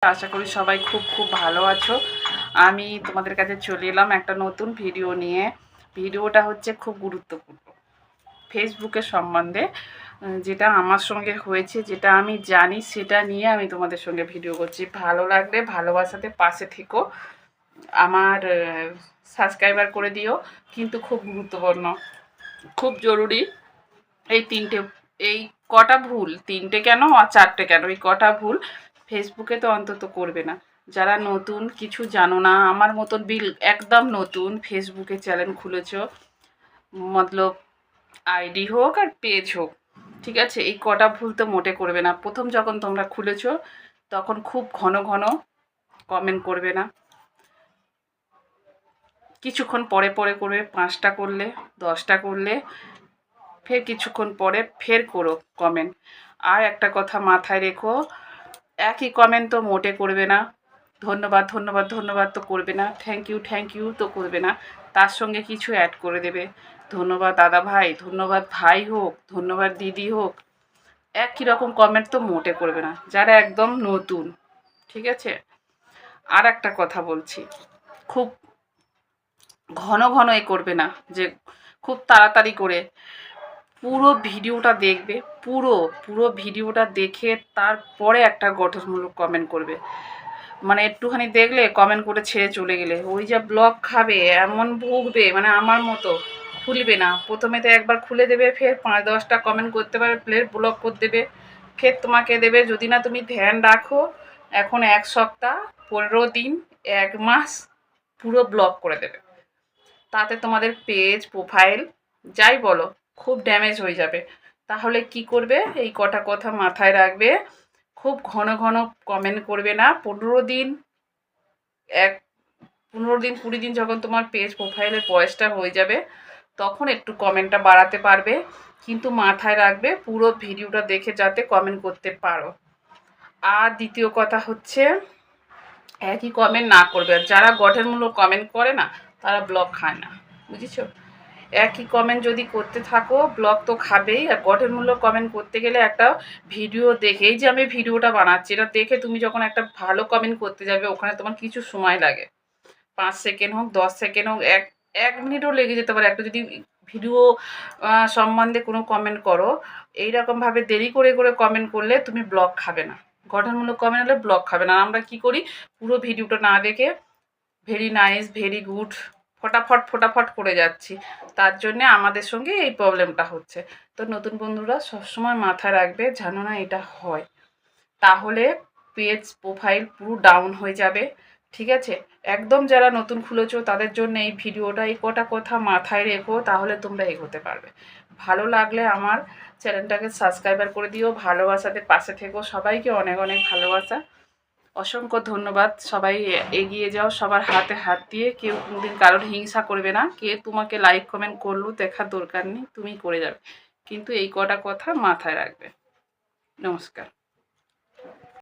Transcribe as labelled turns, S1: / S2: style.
S1: আশা করি সবাই খুব খুব ভালো আছো। আমি তোমাদের কাছে চলে এলাম একটা নতুন ভিডিও নিয়ে। ভিডিওটা হচ্ছে খুব গুরুত্বপূর্ণ ফেসবুকের সম্বন্ধে, যেটা আমার সঙ্গে হয়েছে, যেটা আমি জানি সেটা নিয়ে আমি তোমাদের সঙ্গে ভিডিও করছি। ভালো লাগলে ভালোবাসাতে পাশে থেকো, আমার সাবস্ক্রাইবার করে দিও। কিন্তু খুব গুরুত্বপূর্ণ, খুব জরুরি। এই কটা ভুল, 3টে কেন আর 4টে কেন, এই কটা ভুল ফেসবুকে তো অন্তত করবে না। যারা নতুন, কিছু জানো না, আমার মতন একদম নতুন, ফেসবুকে চ্যানেল খুলেছ, মতলব আইডি হোক আর পেজ হোক, ঠিক আছে, এই কটা ভুল তো মোটে করবে না। প্রথম যখন তোমরা খুলেছ তখন খুব ঘন ঘন কমেন্ট করবে না, কিছুক্ষণ পরে পরে করবে। 5টা করলে, 10টা করলে, ফের কিছুক্ষণ পরে ফের করো কমেন্ট। আর একটা কথা মাথায় রেখো, একই কমেন্ট তো মোটে করবে না। ধন্যবাদ ধন্যবাদ ধন্যবাদ তো করবে না, থ্যাংক ইউ তো করবে না, তার সঙ্গে কিছু অ্যাড করে দেবে। ধন্যবাদ দাদা ভাই, ধন্যবাদ ভাই হোক, ধন্যবাদ দিদি হোক, একই রকম কমেন্ট তো মোটে করবে না যারা একদম নতুন, ঠিক আছে। আর একটা কথা বলছি, খুব ঘন ঘন এ করবে না, যে খুব তাড়াতাড়ি করে পুরো ভিডিওটা দেখবে। পুরো ভিডিওটা দেখে তারপরে একটা গঠনমূলক কমেন্ট করবে। মানে একটুখানি দেখলে কমেন্ট করে ছেড়ে চলে গেলে ওই যা ব্লক খাবে, এমন ভুগবে, মানে আমার মতো খুলবে না। প্রথমে তো একবার খুলে দেবে, ফের 5-10টা কমেন্ট করতে পারে, ফের ব্লক করে দেবে, ফের তোমাকে দেবে। যদি না তুমি ধ্যান রাখো, এখন 1 সপ্তাহ, 15 দিন, 1 মাস পুরো ব্লক করে দেবে। তাতে তোমাদের পেজ, প্রোফাইল, যাই বলো, খুব ড্যামেজ হয়ে যাবে। তাহলে কি করবে, এই কটা কথা মাথায় রাখবে। খুব ঘন ঘন কমেন্ট করবে না। 15 দিন, 20 দিন যখন তোমার পেজ প্রোফাইলের বয়সটা হয়ে যাবে, তখন একটু কমেন্টটা বাড়াতে পারবে। কিন্তু মাথায় রাখবে পুরো ভিডিওটা দেখে যাতে কমেন্ট করতে পারো। আর দ্বিতীয় কথা হচ্ছে, একই কমেন্ট না করবে। আর যারা গঠনমূলক কমেন্ট করে না, তারা ব্লক খায় না, বুঝেছো। একই কমেন্ট যদি করতে থাকো, ব্লক তো খাবেই। আর গঠনমূলক কমেন্ট করতে গেলে একটা ভিডিও দেখে, এই যে আমি ভিডিওটা বানাচ্ছি, এটা দেখে তুমি যখন একটা ভালো কমেন্ট করতে যাবে, ওখানে তোমার কিছু সময় লাগে, 5 সেকেন্ড হোক, 10 সেকেন্ড হোক, এক মিনিটও লেগে যেতে পারে। একটা যদি ভিডিও সম্বন্ধে কোনো কমেন্ট করো, এইরকমভাবে দেরি করে করে কমেন্ট করলে তুমি ব্লক খাবে না। গঠনমূলক কমেন্ট হলে ব্লক খাবে না। আমরা কি করি, পুরো ভিডিওটা না দেখে ভেরি নাইস, ভেরি গুড, ফটাফট করে যাচ্ছি। তার জন্যে আমাদের সঙ্গে এই প্রবলেমটা হচ্ছে। তো নতুন বন্ধুরা সবসময় মাথায় রাখবে, জানো না এটা হয়, তাহলে পেজ প্রোফাইল পুরো ডাউন হয়ে যাবে, ঠিক আছে। একদম যারা নতুন খুলেছো তাদের জন্য এই ভিডিওটা, এই কটা কথা মাথায় রেখো, তাহলে তোমরা এগোতে পারবে। ভালো লাগলে আমার চ্যানেলটাকে সাবস্ক্রাইবার করে দিও, ভালোবাসাতে পাশে থেকো। সবাইকে অনেক অনেক ভালোবাসা, অসংখ্য ধন্যবাদ। সবাই এগিয়ে যাও, সবার হাতে হাত দিয়ে। কেউ কোনোদিন কারোর হিংসা করবে না। কে তোমাকে লাইক কমেন্ট করলো দেখার দরকার নেই, তুমি করে যাবে। কিন্তু এই কটা কথা মাথায় রাখবে। নমস্কার।